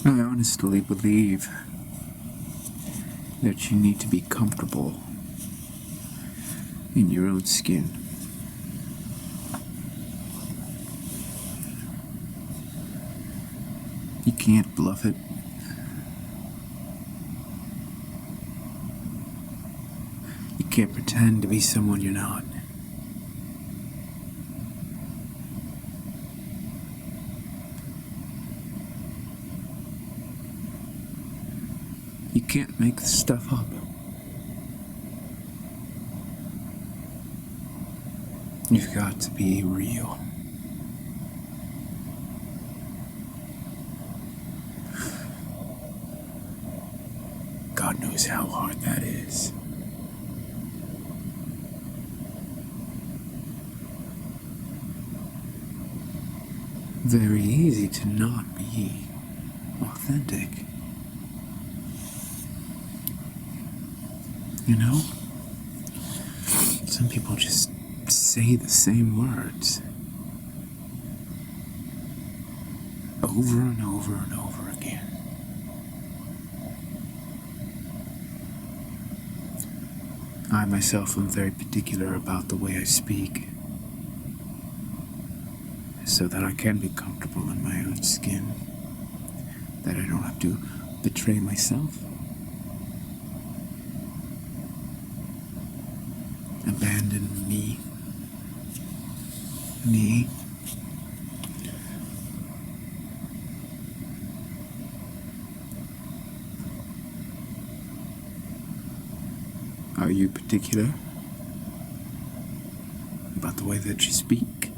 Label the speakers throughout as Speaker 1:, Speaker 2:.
Speaker 1: I honestly believe that you need to be comfortable in your own skin. You can't bluff it. You can't pretend to be someone you're not. You can't make this stuff up. You've got to be real. God knows how hard that is. Very easy to not be authentic. You know? Some people just say the same words over and over and over again. I myself am very particular about the way I speak, so that I can be comfortable in my own skin, that I don't have to betray myself, abandon me. Are you particular about the way that you speak?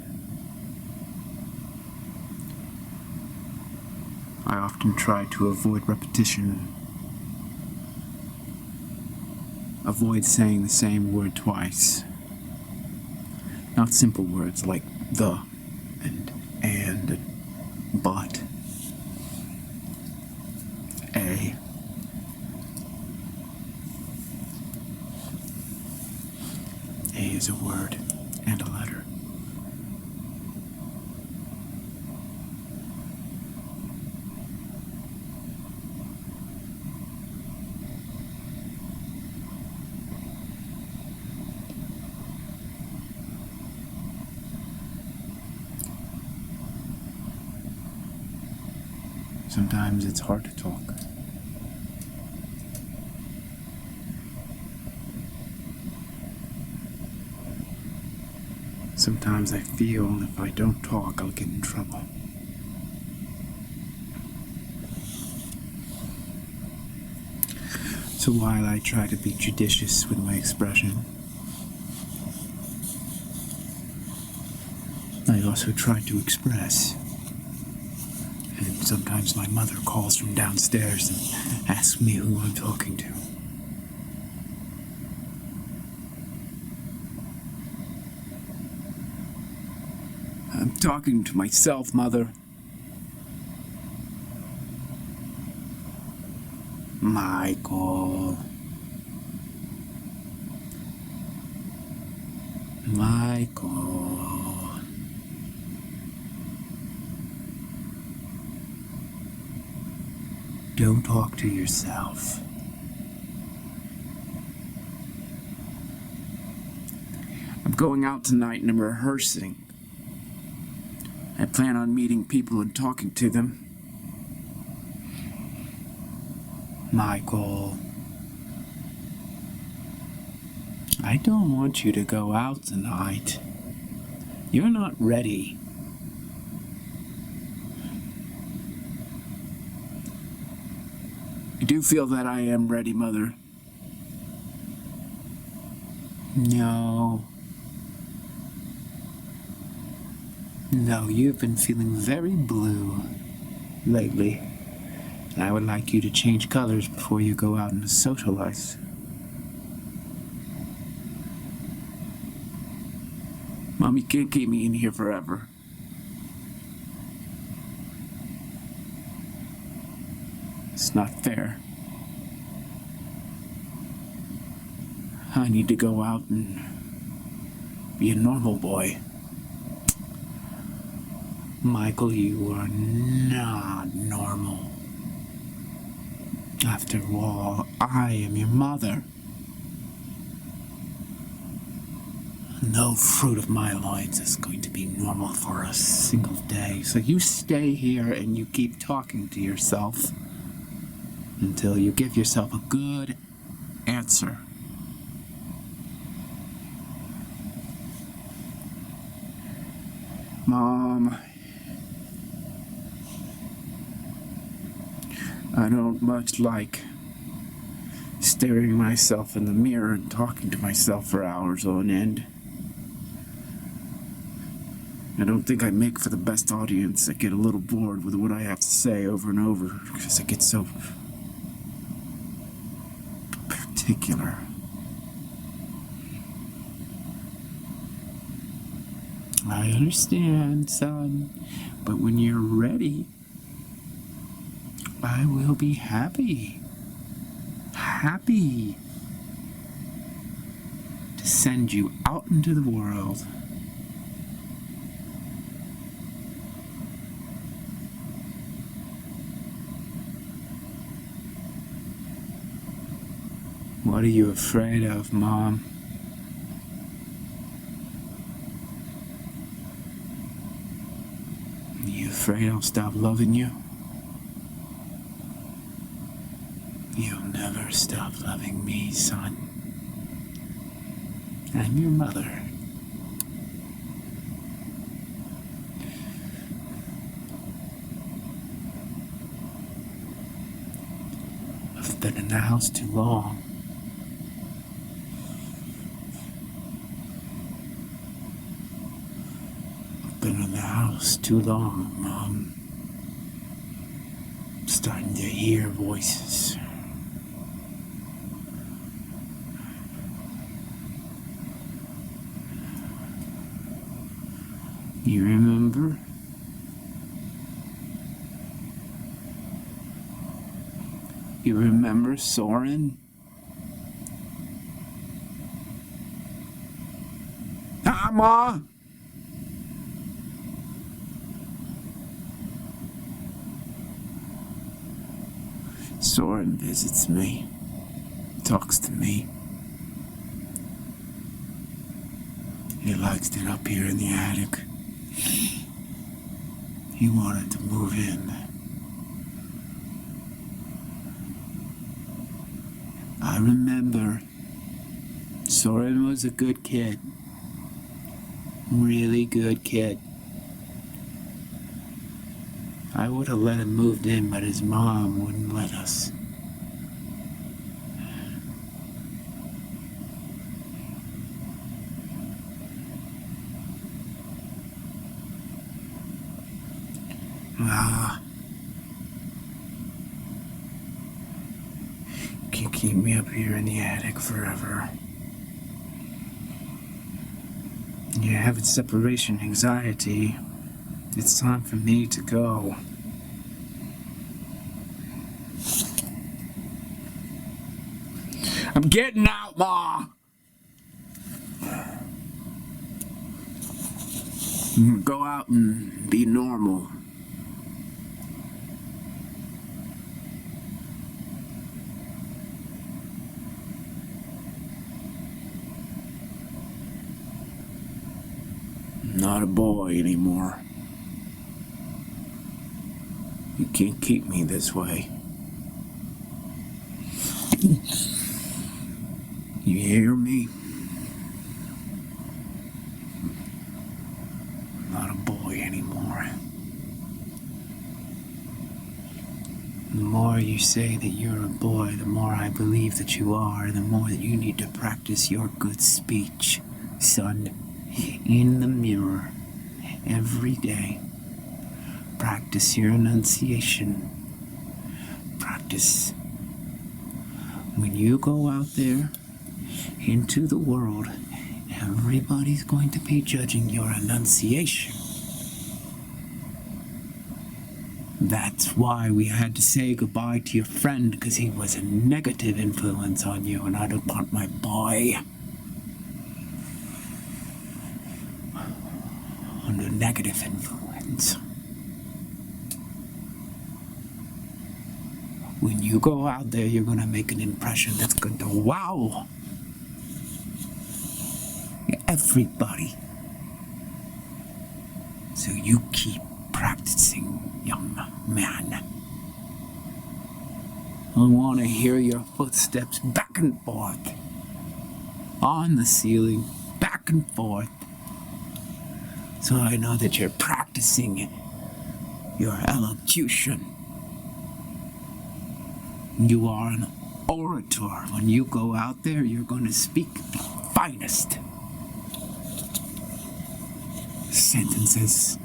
Speaker 1: I often try to avoid repetition. Avoid saying the same word twice. Not simple words like the and but, a. A is a word and a letter. Sometimes it's hard to talk. Sometimes I feel if I don't talk, I'll get in trouble. So while I try to be judicious with my expression, I also try to express. And sometimes my mother calls from downstairs and asks me who I'm talking to. I'm talking to myself, Mother. Michael. Don't talk to yourself. I'm going out tonight and I'm rehearsing. I plan on meeting people and talking to them. Michael, I don't want you to go out tonight. You're not ready. I do feel that I am ready, Mother. No, you've been feeling very blue lately. And I would like you to change colors before you go out and socialize. Mom, you can't keep me in here forever. It's not fair. I need to go out and be a normal boy. Michael, you are not normal. After all, I am your mother. No fruit of my loins is going to be normal for a single day. So you stay here and you keep talking to yourself until you give yourself a good answer. Mom, I don't much like staring myself in the mirror and talking to myself for hours on end. I don't think I make for the best audience. I get a little bored with what I have to say over and over because I get so particular. I understand, son, but when you're ready, I will be happy to send you out into the world. What are you afraid of, Mom? Are you afraid I'll stop loving you? You'll never stop loving me, son. I'm your mother. I've been in the house too long. Been in the house too long, Mom. I'm starting to hear voices. You remember? You remember Soren? Ah, Ma! Soren visits me, talks to me. He likes it up here in the attic. He wanted to move in. I remember Soren was a good kid. Really good kid. I would have let him move in, but his mom wouldn't let us. Can't keep me up here in the attic forever. You're having separation anxiety. It's time for me to go. I'm getting out, Ma! Go out and be normal. I'm not a boy anymore. You can't keep me this way. You hear me? I'm not a boy anymore. The more you say that you're a boy, the more I believe that you are, the more that you need to practice your good speech, son, in the mirror, every day. Practice your enunciation. Practice. When you go out there into the world, everybody's going to be judging your enunciation. That's why we had to say goodbye to your friend, because he was a negative influence on you, and I don't want my boy under negative influence. When you go out there, you're gonna make an impression that's going to wow everybody. So you keep practicing, young man. I want to hear your footsteps back and forth on the ceiling, back and forth, so I know that you're practicing your elocution. You are an orator. When you go out there, you're going to speak the finest sentences.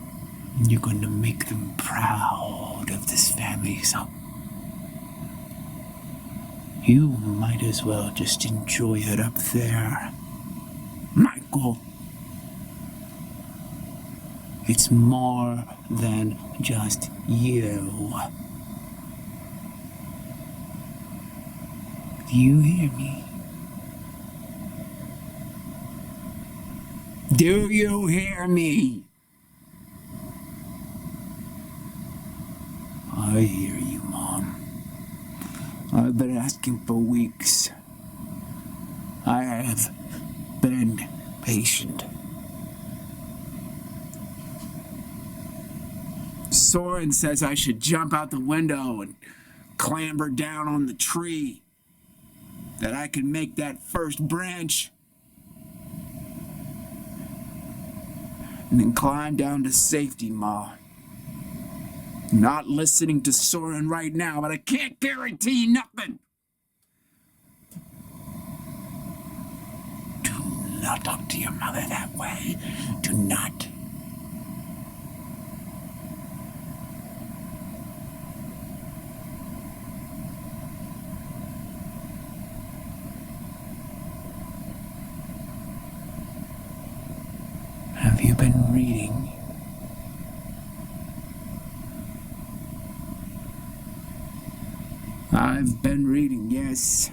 Speaker 1: You're going to make them proud of this family, so you might as well just enjoy it up there. Michael, it's more than just you. Do you hear me? Do you hear me? I hear you, Mom. I've been asking for weeks. I have been patient. Soren says I should jump out the window and clamber down on the tree, that I can make that first branch and then climb down to safety, Ma. Not listening to Soren right now, but I can't guarantee nothing. Do not talk to your mother that way. Do not. Have you been reading? I've been reading, yes.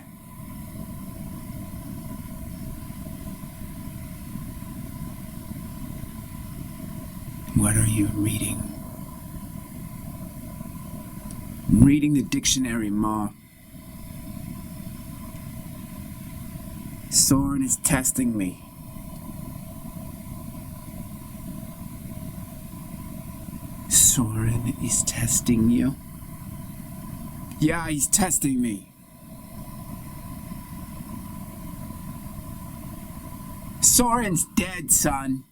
Speaker 1: What are you reading? I'm reading the dictionary, Ma. Soren is testing me. Soren is testing you? Yeah, he's testing me. Soren's dead, son.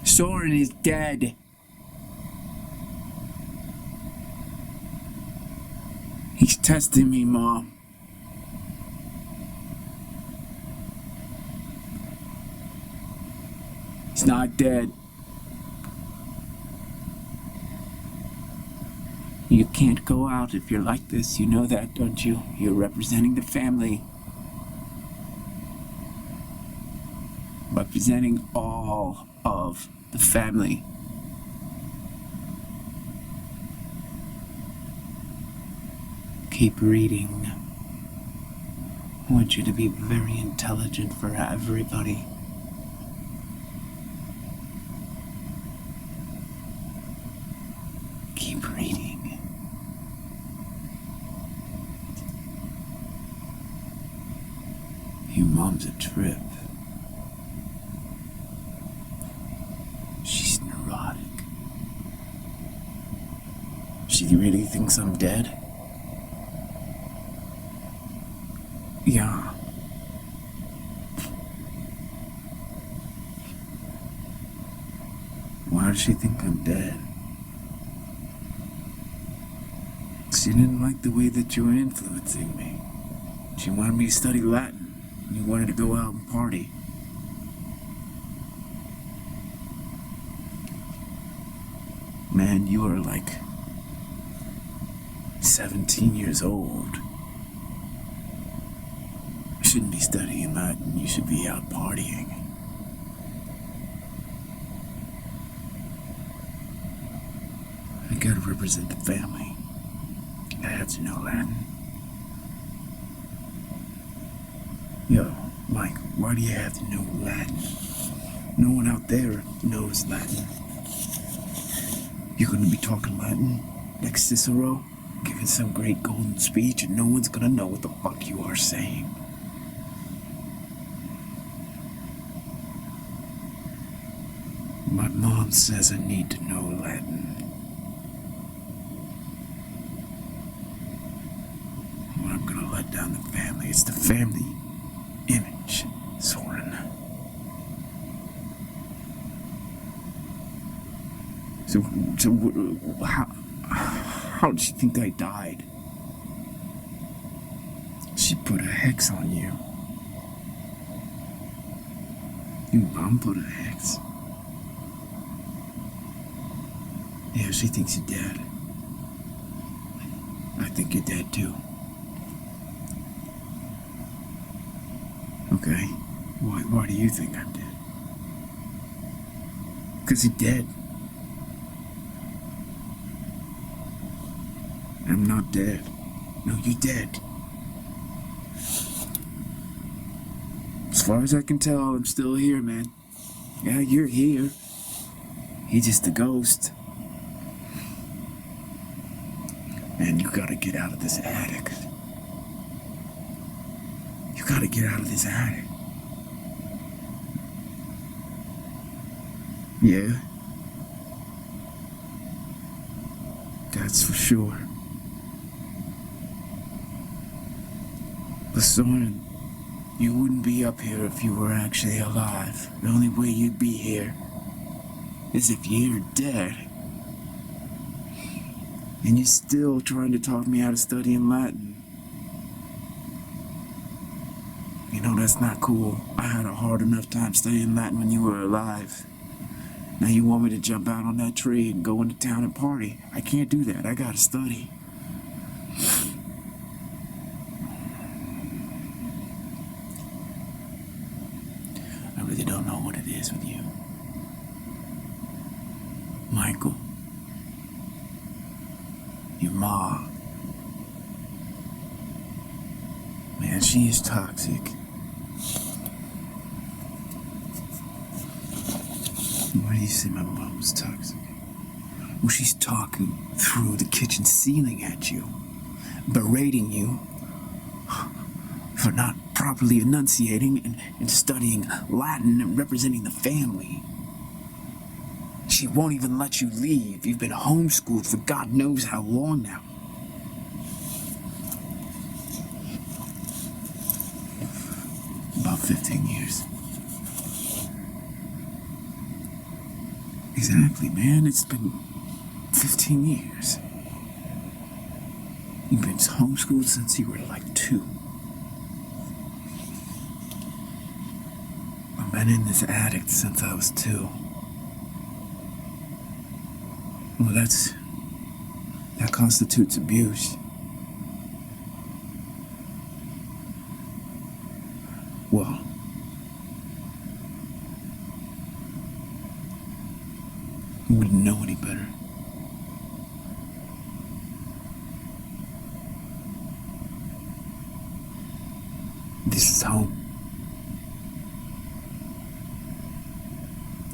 Speaker 1: Soren is dead. He's testing me, Mom. He's not dead. You can't go out if you're like this. You know that, don't you? You're representing the family. Representing all of the family. Keep reading. I want you to be very intelligent for everybody. Keep reading. Your mom's a trip. She's neurotic. She really thinks I'm dead? Yeah. Why does she think I'm dead? She didn't like the way that you were influencing me. She wanted me to study Latin. You wanted to go out and party. Man, you are like 17 years old. You shouldn't be studying Latin. You should be out partying. I gotta represent the family. I have to know Latin. Yo, Mike, why do you have to know Latin? No one out there knows Latin. You're gonna be talking Latin like Cicero, giving some great golden speech, and no one's gonna know what the fuck you are saying. My mom says I need to know Latin. Or I'm gonna let down the family. It's the family image, Soren. So how did she think I died? She put a hex on you. Your mom put a hex. Yeah, she thinks you're dead. I think you're dead too. Okay, why do you think I'm dead? 'Cause you're dead. I'm not dead. No, you're dead. As far as I can tell, I'm still here, man. Yeah, you're here. You're just a ghost. Man, you gotta get out of this attic. You gotta get out of this attic. Yeah? That's for sure. But Soren, you wouldn't be up here if you were actually alive. The only way you'd be here is if you're dead. And you're still trying to talk me out of studying Latin. You know, that's not cool. I had a hard enough time studying Latin when you were alive. Now you want me to jump out on that tree and go into town and party. I can't do that. I gotta study. I really don't know what it is with you. Michael. Your mom. Man, she is toxic. Why do you say my mom's toxic? Well, she's talking through the kitchen ceiling at you, berating you for not properly enunciating and studying Latin and representing the family. She won't even let you leave. You've been homeschooled for God knows how long now. About 15 years. Exactly, man. It's been 15 years. You've been homeschooled since you were like 2. I've been in this attic since I was 2. Well, that constitutes abuse. Well, you wouldn't know any better. This is home.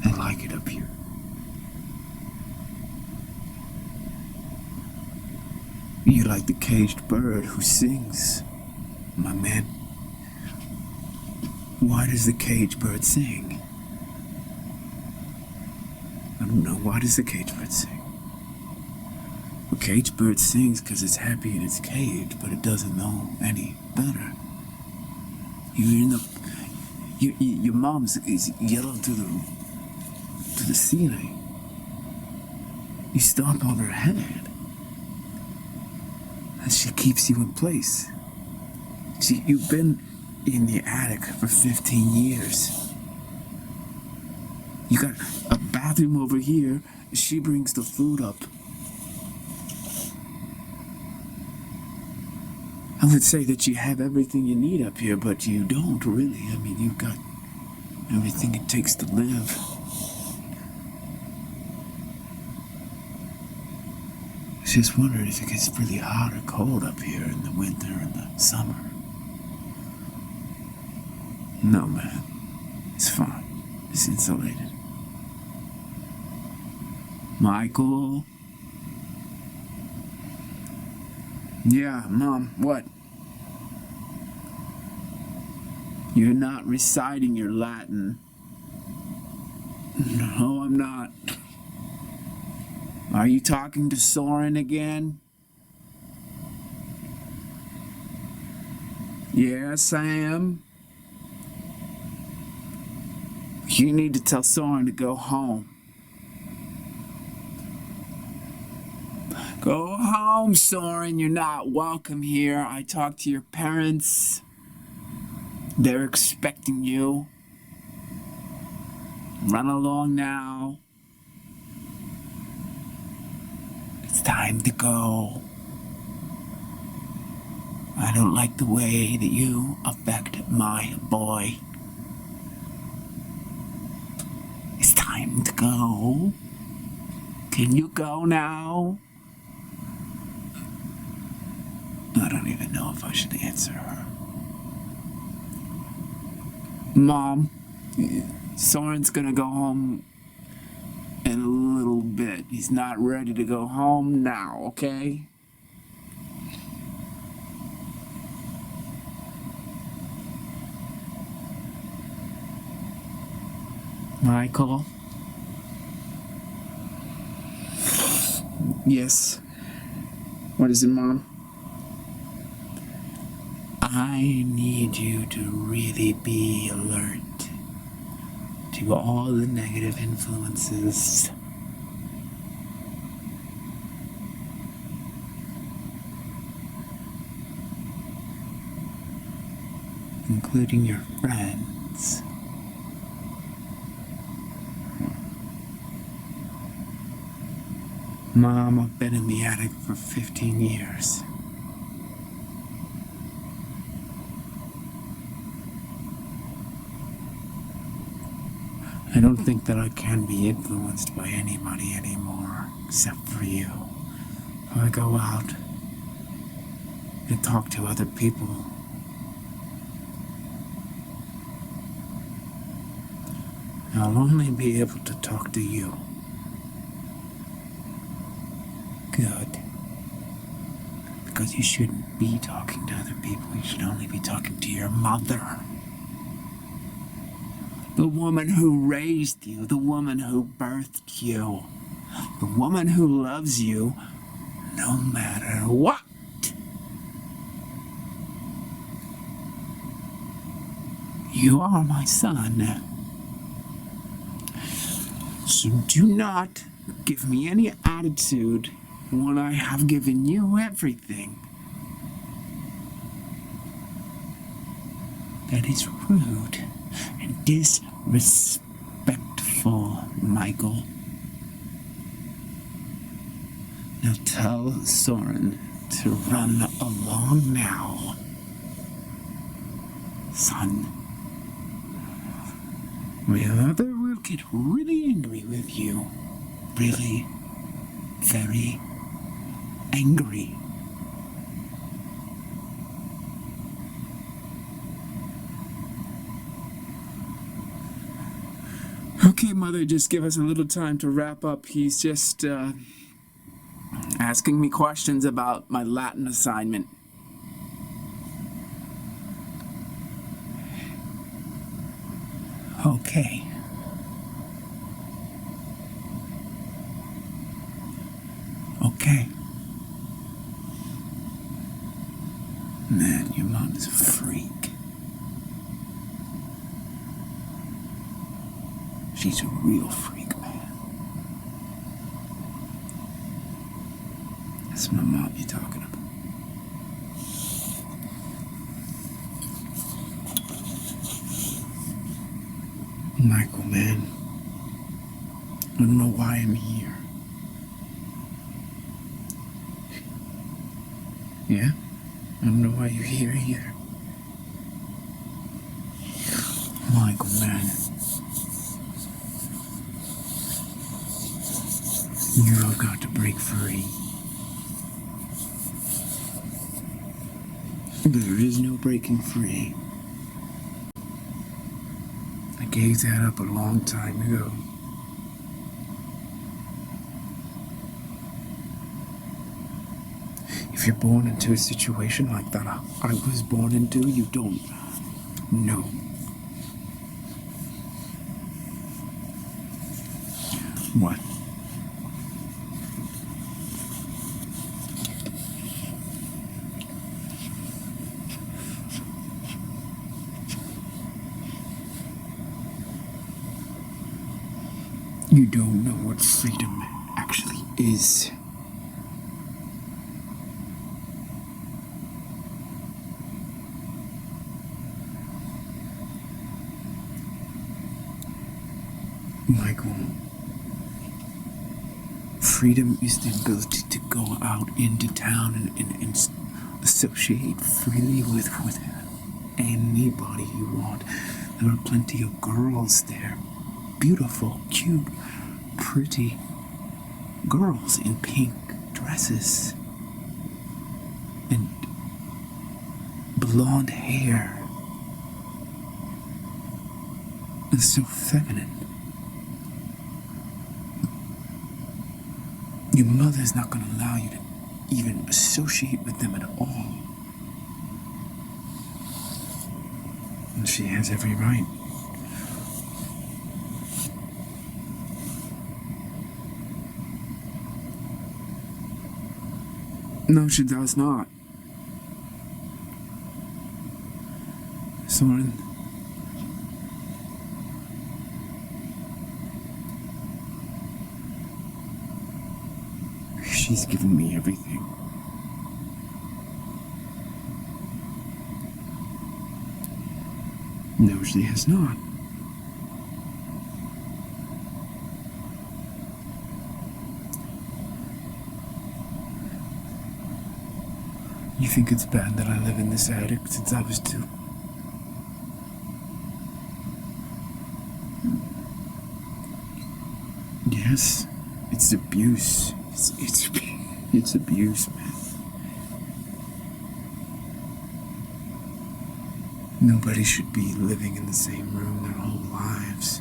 Speaker 1: I like it up here. You're like the caged bird who sings, my man. Why does the caged bird sing? I don't know. Why does the caged bird sing? The caged bird sings because it's happy in its cage, but it doesn't know any better. Your mom is yelling to the ceiling. You stomp on her head. And she keeps you in place. You've been in the attic for 15 years. You got a bathroom over here. She brings the food up. I would say that you have everything you need up here, but you don't really. I mean, you've got everything it takes to live. I just wondered if it gets really hot or cold up here in the winter and the summer. No, man. It's fine. It's insulated. Michael? Yeah, Mom, what? You're not reciting your Latin. No, I'm not. Are you talking to Soren again? Yes, I am. You need to tell Soren to go home. Go home, Soren. You're not welcome here. I talked to your parents. They're expecting you. Run along now. It's time to go. I don't like the way that you affect my boy. It's time to go. Can you go now? I don't even know if I should answer her. Mom, Soren's gonna go home in a little bit. He's not ready to go home now, okay? Michael? Yes. What is it, Mom? I need you to really be alert to all the negative influences. Including your friends. Mom, I've been in the attic for 15 years. I don't think that I can be influenced by anybody anymore, except for you. I go out and talk to other people. I'll only be able to talk to you. Good. Because you shouldn't be talking to other people. You should only be talking to your mother. The woman who raised you, the woman who birthed you, the woman who loves you no matter what. You are my son. So do not give me any attitude when I have given you everything. That is rude and disrespectful, Michael. Now tell Soren to run along now. Son, my mother will get really angry with you. Really, very angry. Okay, Mother, just give us a little time to wrap up. He's just asking me questions about my Latin assignment. Okay. Okay. Man, your mom's a freak. She's a real freak, man. That's my mom you're talking about. Michael, man. I don't know why I'm here. Yeah? I don't know why you're here either. Michael, man. You've got to break free. There is no breaking free. I gave that up a long time ago. If you're born into a situation like that I was born into, you don't know. What? You don't know what freedom actually is. Michael, freedom is the ability to go out into town and associate freely with anybody you want. There are plenty of girls there. Beautiful, cute, pretty girls in pink dresses and blonde hair. And so feminine. Your mother's not going to allow you to even associate with them at all. And she has every right. No, she does not. Soren. She's given me everything. No, she has not. You think it's bad that I live in this attic since I was 2? Yes, it's abuse. It's abuse, man. Nobody should be living in the same room their whole lives.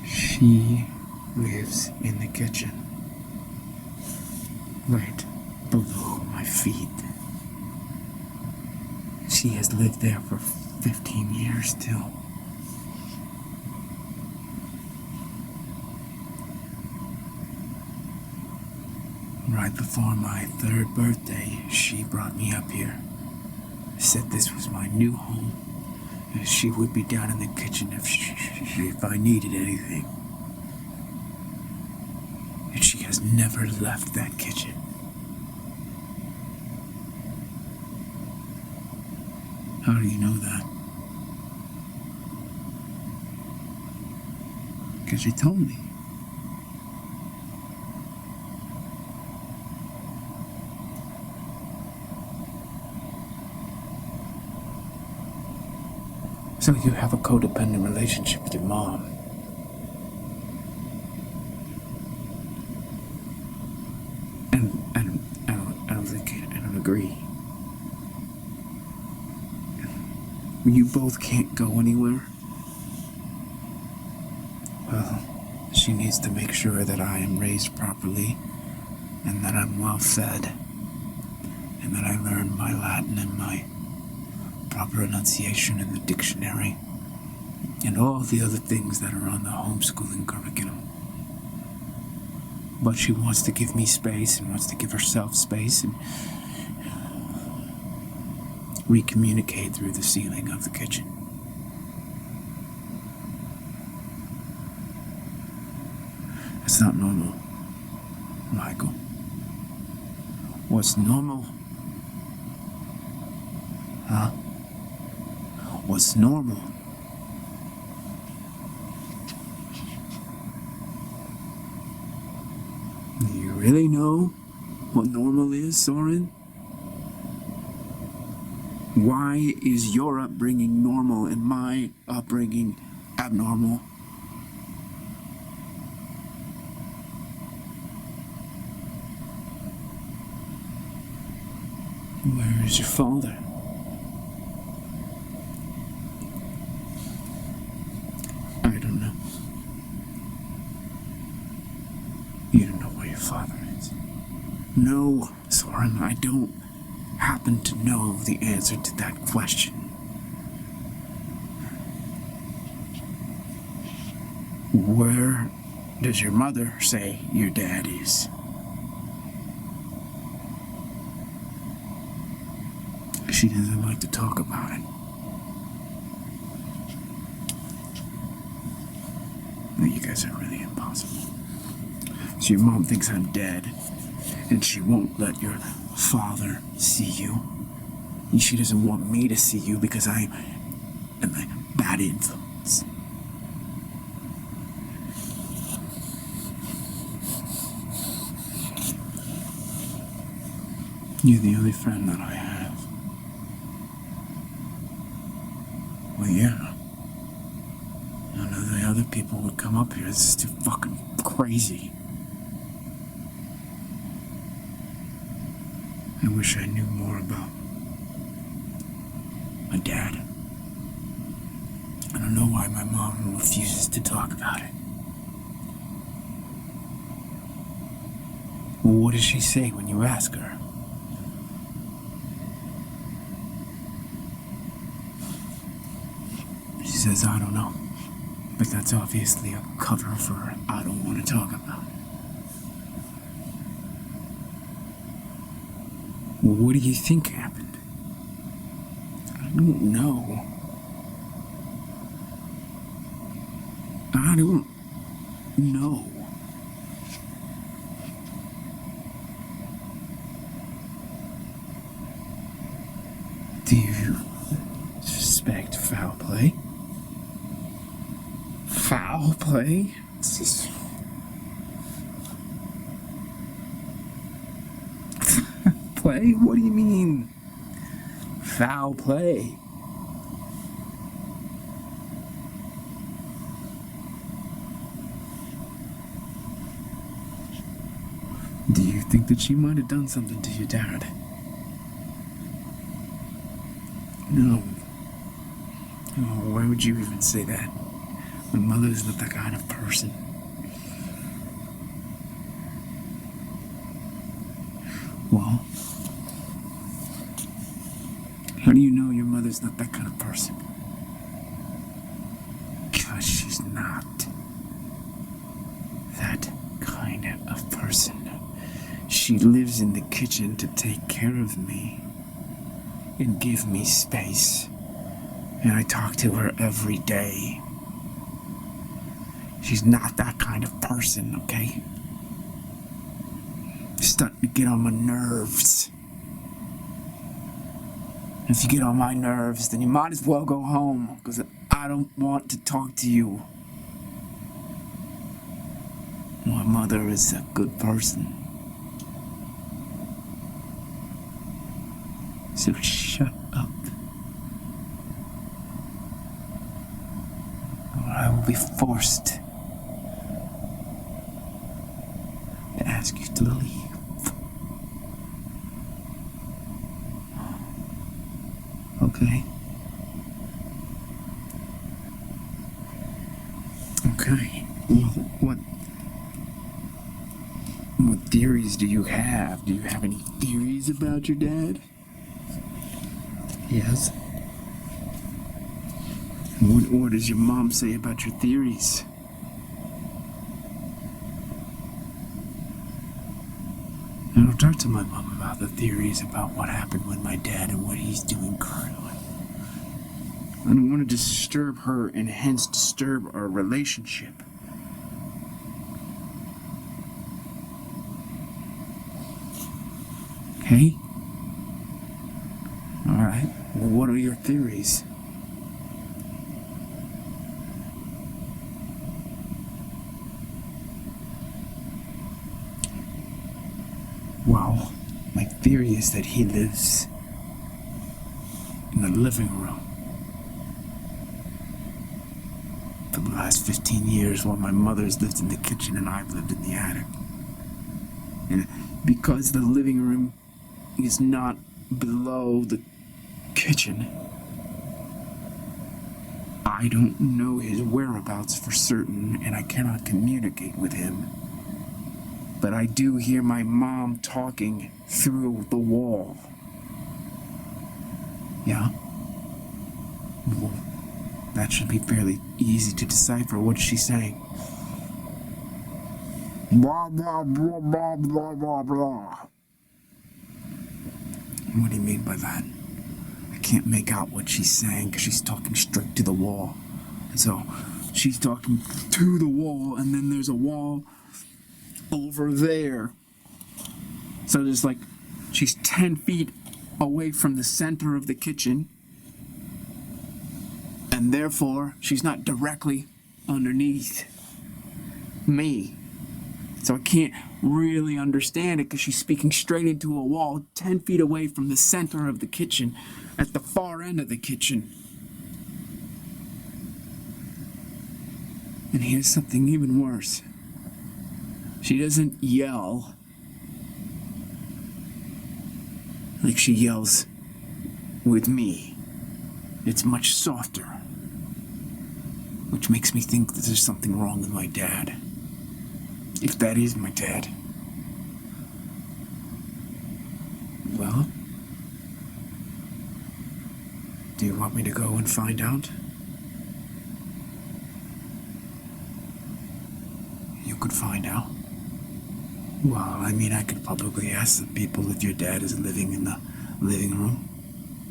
Speaker 1: She lives in the kitchen, right below my feet. She has lived there for 15 years still. Right before my 3rd birthday, she brought me up here. Said this was my new home, and she would be down in the kitchen if I needed anything. And she has never left that kitchen. How do you know that? Because she told me. So you have a codependent relationship with your mom. And I don't agree. You both can't go anywhere. Well, she needs to make sure that I am raised properly, and that I'm well fed, and that I learn my Latin and my proper enunciation in the dictionary, and all the other things that are on the homeschooling curriculum. But she wants to give me space and wants to give herself space and recommunicate through the ceiling of the kitchen. That's not normal, Michael. What's normal? Huh? What's normal? Do you really know what normal is, Soren? Why is your upbringing normal and my upbringing abnormal? Where is your father? I don't know. father is. No, Soren, I don't happen to know the answer to that question. Where does your mother say your dad is? She doesn't like to talk about it. You guys are really impossible. So your mom thinks I'm dead, and she won't let your father see you. And she doesn't want me to see you because I am a bad influence. You're the only friend that I have. Well, yeah. None of the other people would come up here. This is too fucking crazy. I wish I knew more about my dad. I don't know why my mom refuses to talk about it. Well, what does she say when you ask her? She says, I don't know. But that's obviously a cover for I don't want to talk about it. Well, what do you think happened? I don't know. I don't know. Do you suspect foul play? Foul play? Play? What do you mean? Foul play? Do you think that she might have done something to your dad? No. Oh, why would you even say that? My mother is not that kind of person. Well, how do you know your mother's not that kind of person? Because she's not that kind of person. She lives in the kitchen to take care of me and give me space. And I talk to her every day. She's not that kind of person, okay? She's starting to get on my nerves. If you get on my nerves, then you might as well go home, because I don't want to talk to you. My mother is a good person. So shut up. Or I will be forced to ask you to leave. Okay? Okay. Well, what theories do you have? Do you have any theories about your dad? Yes. What does your mom say about your theories? I don't talk to my mom about the theories about what happened with my dad and what he's doing currently. I don't want to disturb her and hence disturb our relationship. Okay? Alright. Well, what are your theories? Well, my theory is that he lives in the living room for the last 15 years while my mother's lived in the kitchen and I've lived in the attic. And because the living room is not below the kitchen, I don't know his whereabouts for certain and I cannot communicate with him. But I do hear my mom talking through the wall. Yeah? Well, that should be fairly easy to decipher. What's she saying? Blah, blah, blah, blah, blah, blah, blah. What do you mean by that? I can't make out what she's saying because she's talking straight to the wall. And so she's talking to the wall, and then there's a wall over there. So there's like, she's 10 feet away from the center of the kitchen, and therefore she's not directly underneath me. So I can't really understand it because she's speaking straight into a wall 10 feet away from the center of the kitchen, at the far end of the kitchen. And here's something even worse. She doesn't yell like she yells with me. It's much softer, which makes me think that there's something wrong with my dad. If that is my dad. Well, do you want me to go and find out? You could find out. Well, I mean, I could probably ask the people if your dad is living in the living room.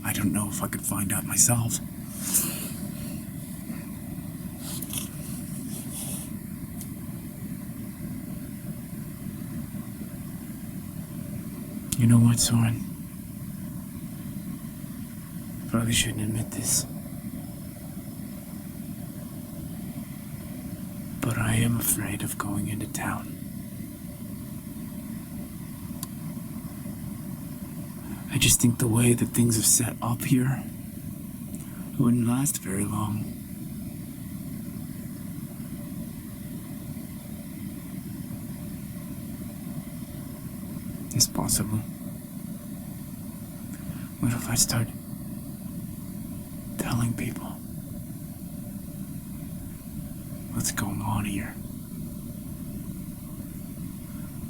Speaker 1: I don't know if I could find out myself. You know what, Soren? Probably shouldn't admit this, but I am afraid of going into town. I just think the way that things are set up here, it wouldn't last very long. It's possible. What if I start telling people what's going on here?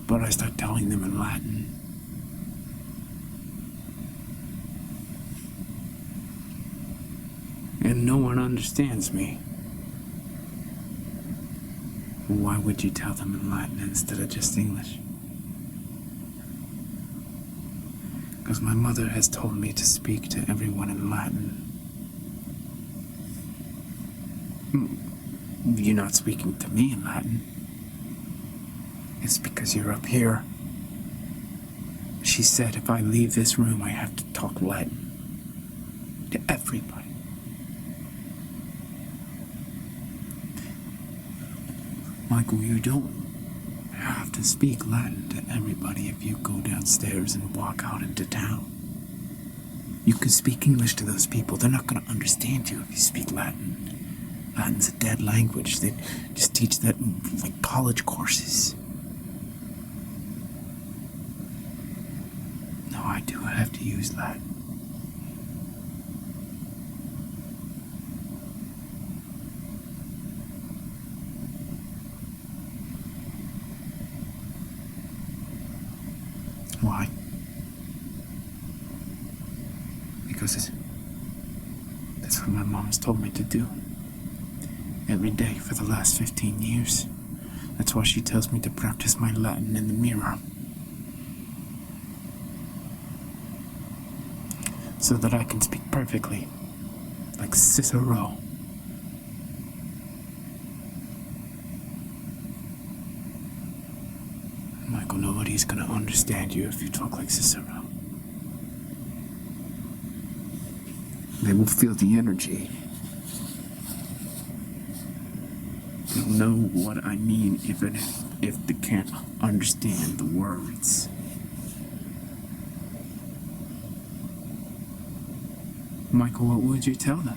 Speaker 1: But I start telling them in Latin. And no one understands me. Why would you tell them in Latin instead of just English? Because my mother has told me to speak to everyone in Latin. You're not speaking to me in Latin. It's because you're up here. She said if I leave this room, I have to talk Latin to everybody. Michael, you don't have to speak Latin to everybody if you go downstairs and walk out into town. You can speak English to those people. They're not going to understand you if you speak Latin. Latin's a dead language. They just teach that in like college courses. No, I do have to use Latin. Why? Because that's what my mom's told me to do. Every day for the last 15 years. That's why she tells me to practice my Latin in the mirror. So that I can speak perfectly, like Cicero. Michael, nobody's gonna understand you if you talk like Cicero. They will feel the energy. They'll know what I mean even if they can't understand the words. Michael, what would you tell them?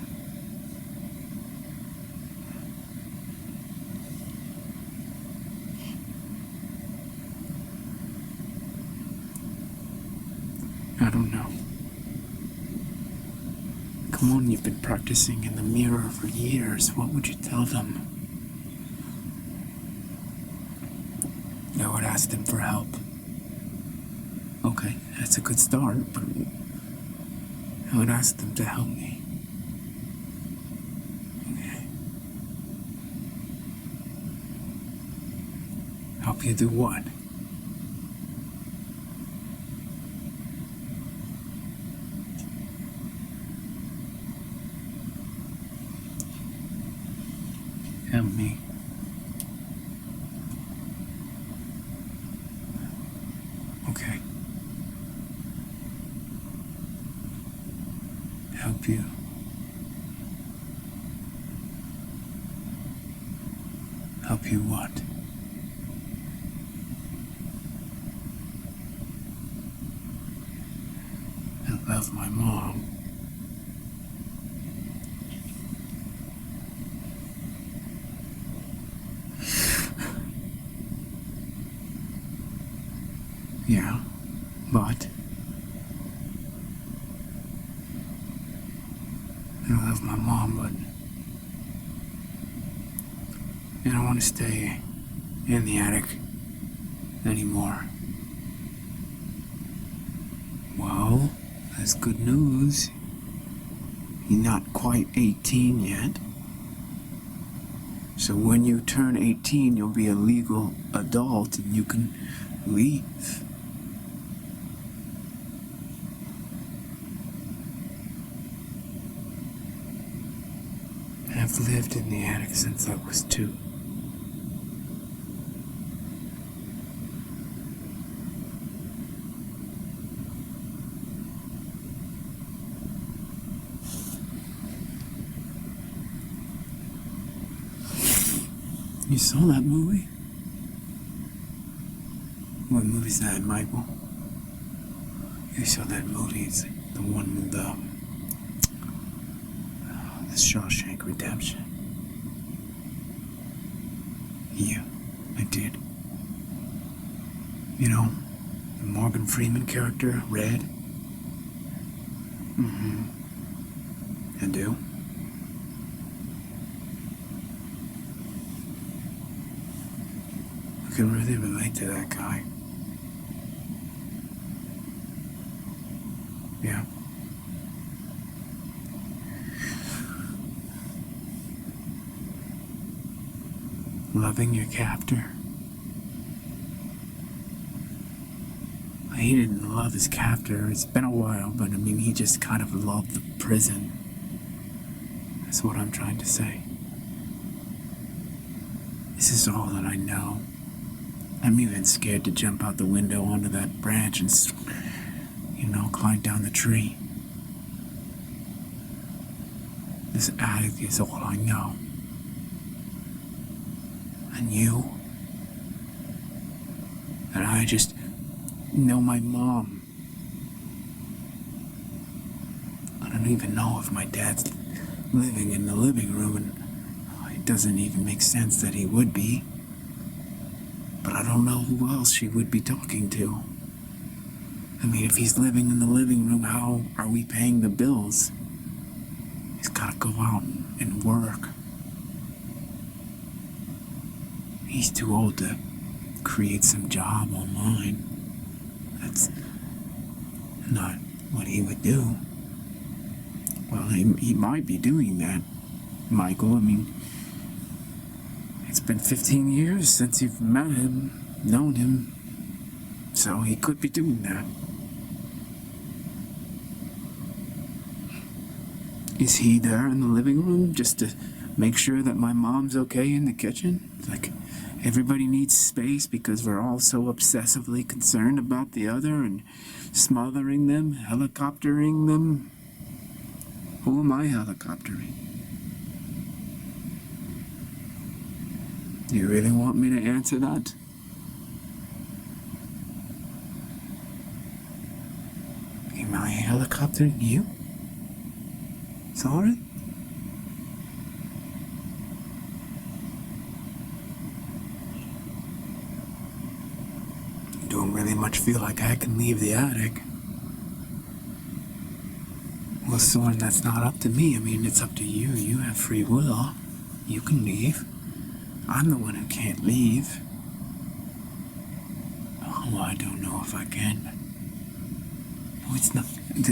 Speaker 1: I don't know. Come on, you've been practicing in the mirror for years. What would you tell them? I would ask them for help. Okay, that's a good start, but I would ask them to help me. Okay. Help you do what? Help me. Okay. Help you. Help you what? I love my mom. Yeah, but I love my mom, but I don't want to stay in the attic anymore. Well, that's good news. You're not quite 18 yet. So when you turn 18, you'll be a legal adult and you can leave. I've lived in the attic since I was 2. You saw that movie? What movie's that, Michael? You saw that movie? It's the one with the Shawshank Redemption. Yeah, I did. You know, the Morgan Freeman character, Red? I do. I can really relate to that guy. Yeah. Loving your captor. He didn't love his captor. It's been a while, but I mean, he just kind of loved the prison. That's what I'm trying to say. This is all that I know. I'm even scared to jump out the window onto that branch and, climb down the tree. This attic is all I know. And you. And I just know my mom. I don't even know if my dad's living in the living room, and it doesn't even make sense that he would be. But I don't know who else she would be talking to. I mean, if he's living in the living room, how are we paying the bills? He's gotta go out and work. He's too old to create some job online. That's not what he would do. Well, he might be doing that, Michael. I mean, it's been 15 years since you've met him, known him, so he could be doing that. Is he there in the living room just to make sure that my mom's okay in the kitchen? Like, everybody needs space because we're all so obsessively concerned about the other and smothering them, helicoptering them. Who am I helicoptering? Do you really want me to answer that? Am I helicoptering you? Sorry? Don't really much feel like I can leave the attic. Well, Soren, that's not up to me. I mean, it's up to you. You have free will. You can leave. I'm the one who can't leave. Oh, I don't know if I can. No, it's not.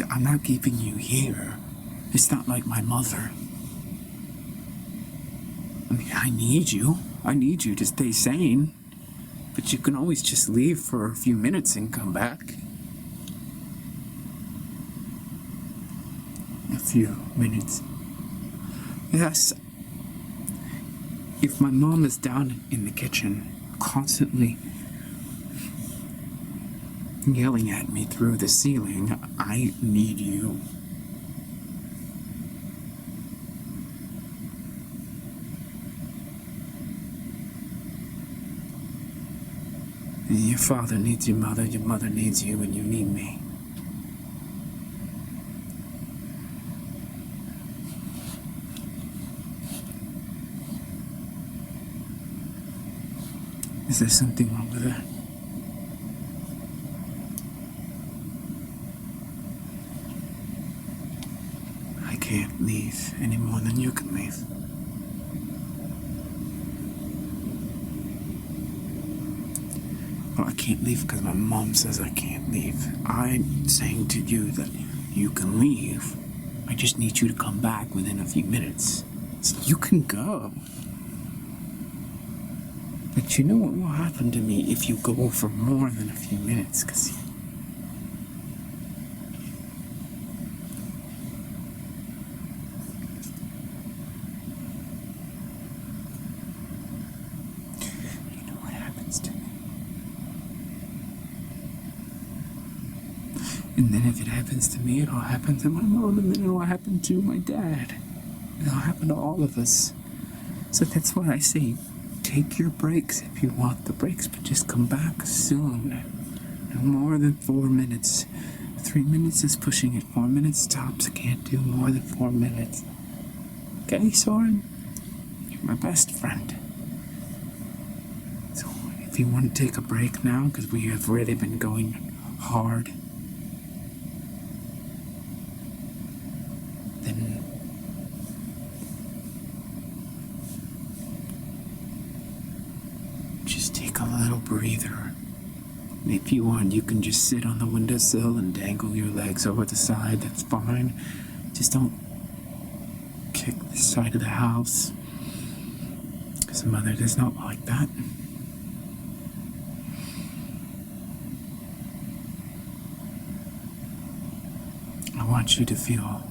Speaker 1: I'm not keeping you here. It's not like my mother. I mean, I need you. I need you to stay sane. But you can always just leave for a few minutes and come back. A few minutes. Yes. If my mom is down in the kitchen, constantly yelling at me through the ceiling, I need you. Your father needs your mother needs you, and you need me. Is there something wrong with that? I can't leave any more than you can leave. Well, I can't leave because my mom says I can't leave. I'm saying to you that you can leave. I just need you to come back within a few minutes. So you can go. But you know what will happen to me if you go for more than a few minutes? Because you know what happens to me. And then if it happens to me, it'll happen to my mom, and then it'll happen to my dad. It'll happen to all of us. So that's why I say, take your breaks if you want the breaks, but just come back soon. No more than 4 minutes. 3 minutes is pushing it. 4 minutes tops. I can't do more than 4 minutes. Okay, Soren? You're my best friend. So if you want to take a break now, because we have really been going hard, then just take a little breather. And if you want, you can just sit on the windowsill and dangle your legs over the side. That's fine. Just don't kick the side of the house, because Mother does not like that. I want you to feel,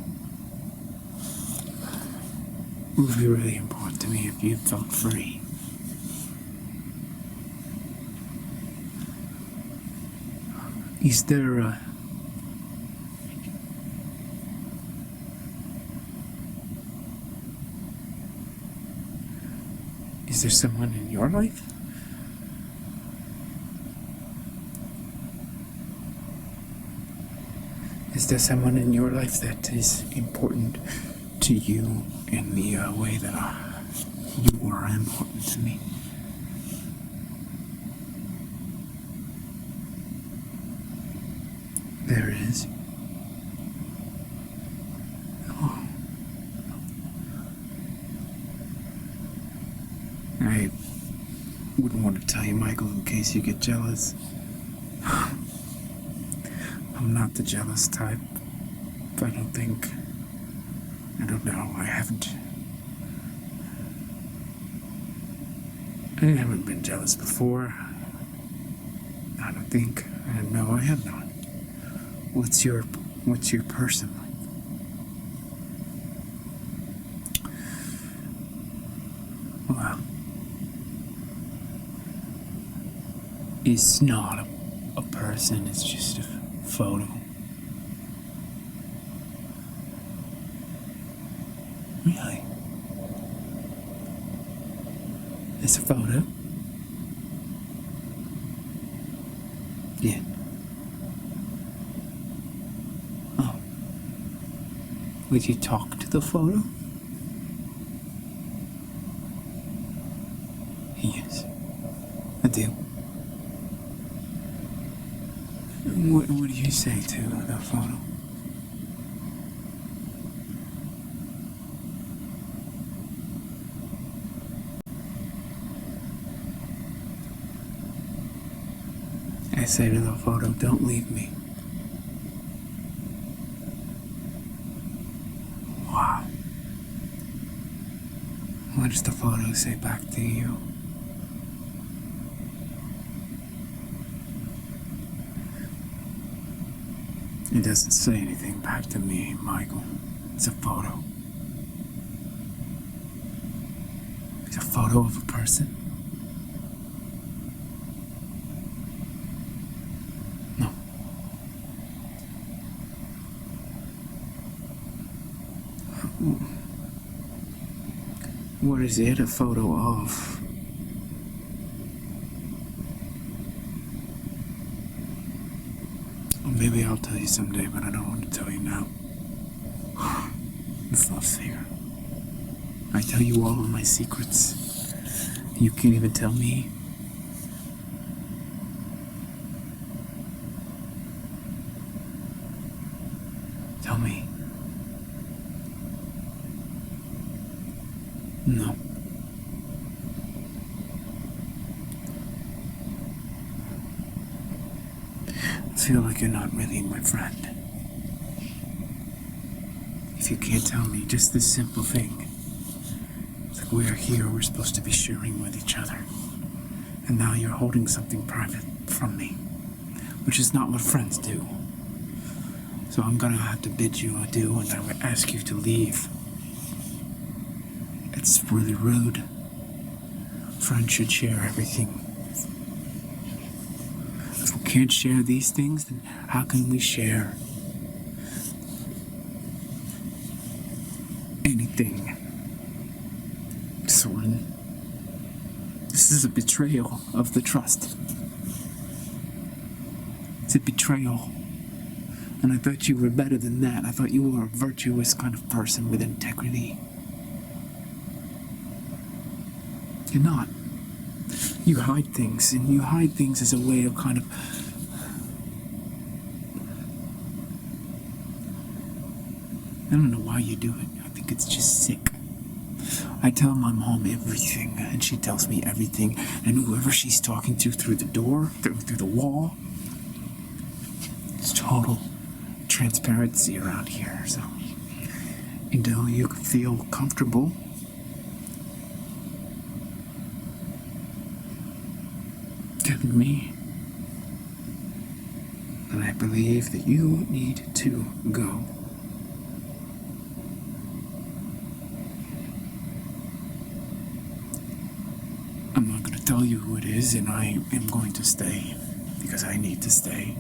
Speaker 1: it would be really important to me if you felt free. Is there someone in your life? Is there someone in your life that is important to you in the way that you are important to me? There is. Oh. I wouldn't want to tell you, Michael, in case you get jealous. I'm not the jealous type. I don't think. I don't know. I haven't been jealous before. I don't think. No, I have not. What's your person like? Well, it's not a person, it's just a photo. Really? It's a photo? Yeah. Oh. Would you talk to the photo? Yes. I do. What do you say to the photo? I say to the photo, don't leave me. Wow. What does the photo say back to you? It doesn't say anything back to me, Michael. It's a photo. It's a photo of a person. No. What is it a photo of? Well, maybe I'll tell you someday, but I don't want to tell you now. It's not fair. I tell you all of my secrets. You can't even tell me. Tell me. No. I feel like you're not really my friend. If you can't tell me just this simple thing. It's like we're here, we're supposed to be sharing with each other. And now you're holding something private from me. Which is not what friends do. So I'm gonna have to bid you adieu and I will ask you to leave. It's really rude. Friends should share everything. If we can't share these things, then how can we share anything? Soren, this is a betrayal of the trust. It's a betrayal. And I thought you were better than that. I thought you were a virtuous kind of person with integrity. You're not. You hide things, and you hide things as a way of kind of... I don't know why you do it. I think it's just sick. I tell my mom everything, and she tells me everything, and whoever she's talking to through the door, through the wall, it's total transparency around here, so... Until you can feel comfortable... telling me, and I believe that you need to go. I'm not going to tell you who it is, and I am going to stay, because I need to stay.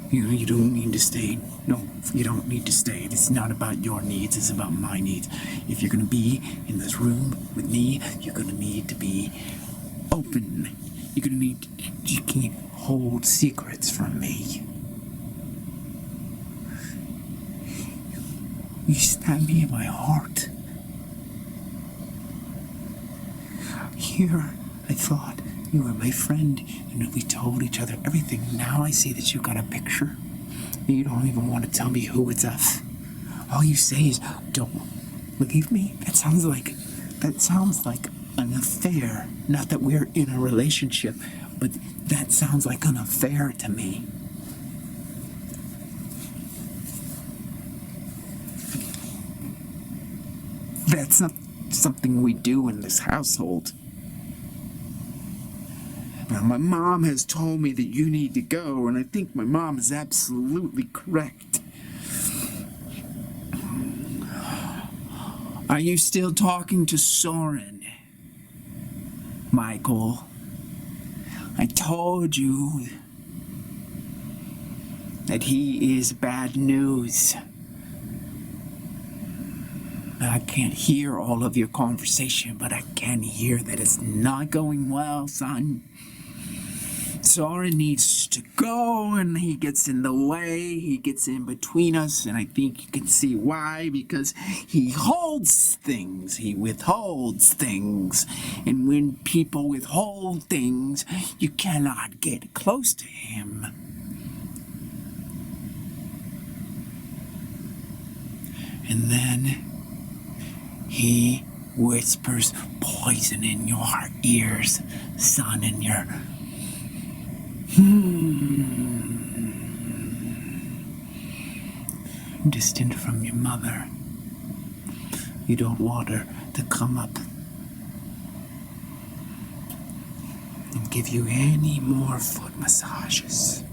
Speaker 1: You know, you don't need to stay. No, you don't need to stay. It's not about your needs, it's about my needs. If you're going to be in this room with me, you're going to need to be open. You're gonna need... You can't hold secrets from me. You stab me in my heart. Here, I thought you were my friend, and we told each other everything. Now I see that you got a picture, and you don't even want to tell me who it's of. All you say is, don't leave me. That sounds like an affair. Not that we're in a relationship, but that sounds like an affair to me. That's not something we do in this household. Now, my mom has told me that you need to go, and I think my mom is absolutely correct. Are you still talking to Soren? Michael, I told you that he is bad news. I can't hear all of your conversation, but I can hear that it's not going well, son. Soren needs to go, and he gets in the way, he gets in between us, and I think you can see why, because he holds things, he withholds things, and when people withhold things, you cannot get close to him. And then he whispers poison in your ears, son, and Distant from your mother. You don't want her to come up and give you any more foot massages.